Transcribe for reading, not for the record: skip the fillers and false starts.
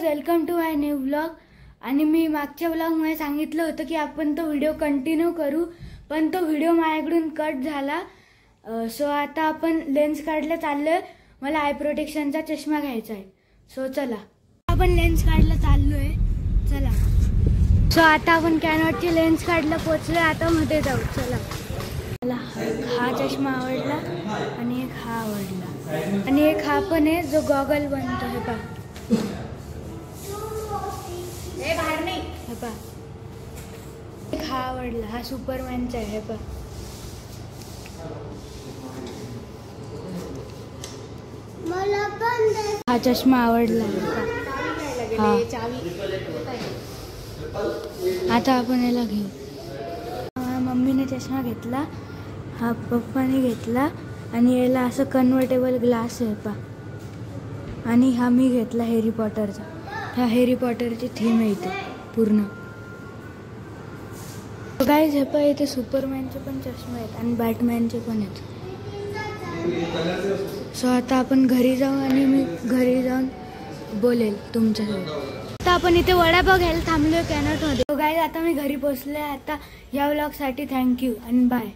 Welcome to my new vlog. आणि मी मागच्या व्लॉगमध्ये सांगितलं होतं की आपण तो व्हिडिओ कंटिन्यू करू, पण तो व्हिडिओ माझ्याकडून कट झाला। सो आता आपण लेन्स काढला चाललोय। मला आय प्रोटेक्शनचा चष्मा घ्यायचा आहे। सो चला आपण लेन्स काढला चाललोय, चला। सो आता आपण कॅनॉटचे लेन्स काढला पोहोचलोय, आता मध्ये जाऊ, चला। मला हा चष्मा आवडला आणि एक हा आवडला आणि एक हा पण आहे जो गॉगल बनतो, हे पहा, हे बाहेर नाही, हे पहा। एक हा आवडला, हा सुपरमॅनचा आहे, हे पहा। मला पण हा चष्मा आवडला, हा। आता आपण याला घेऊ। मम्मीने चष्मा घेतला, हा पप्पाने घेतला आणि याला असं कन्व्हर्टेबल ग्लास आहे, पहा। आणि हा मी घेतला हॅरी पॉटरचा। हा हॅरी पॉटरची थीम आहे इथे पूर्ण। गाईज हे पहा, इथे सुपरमॅनचे पण चष्मे आहेत आणि बॅटमॅनचे पण आहेत। सो आता आपण घरी जाऊ आणि मी घरी जाऊन बोलेल तुमच्यासोबत। आता आपण इथे वडापाव घ्यायला थांबलोय कॅनॉटमध्ये। गाईज आता मी घरी पोहोचले। आता या व्लॉगसाठी थँक्यू आणि बाय।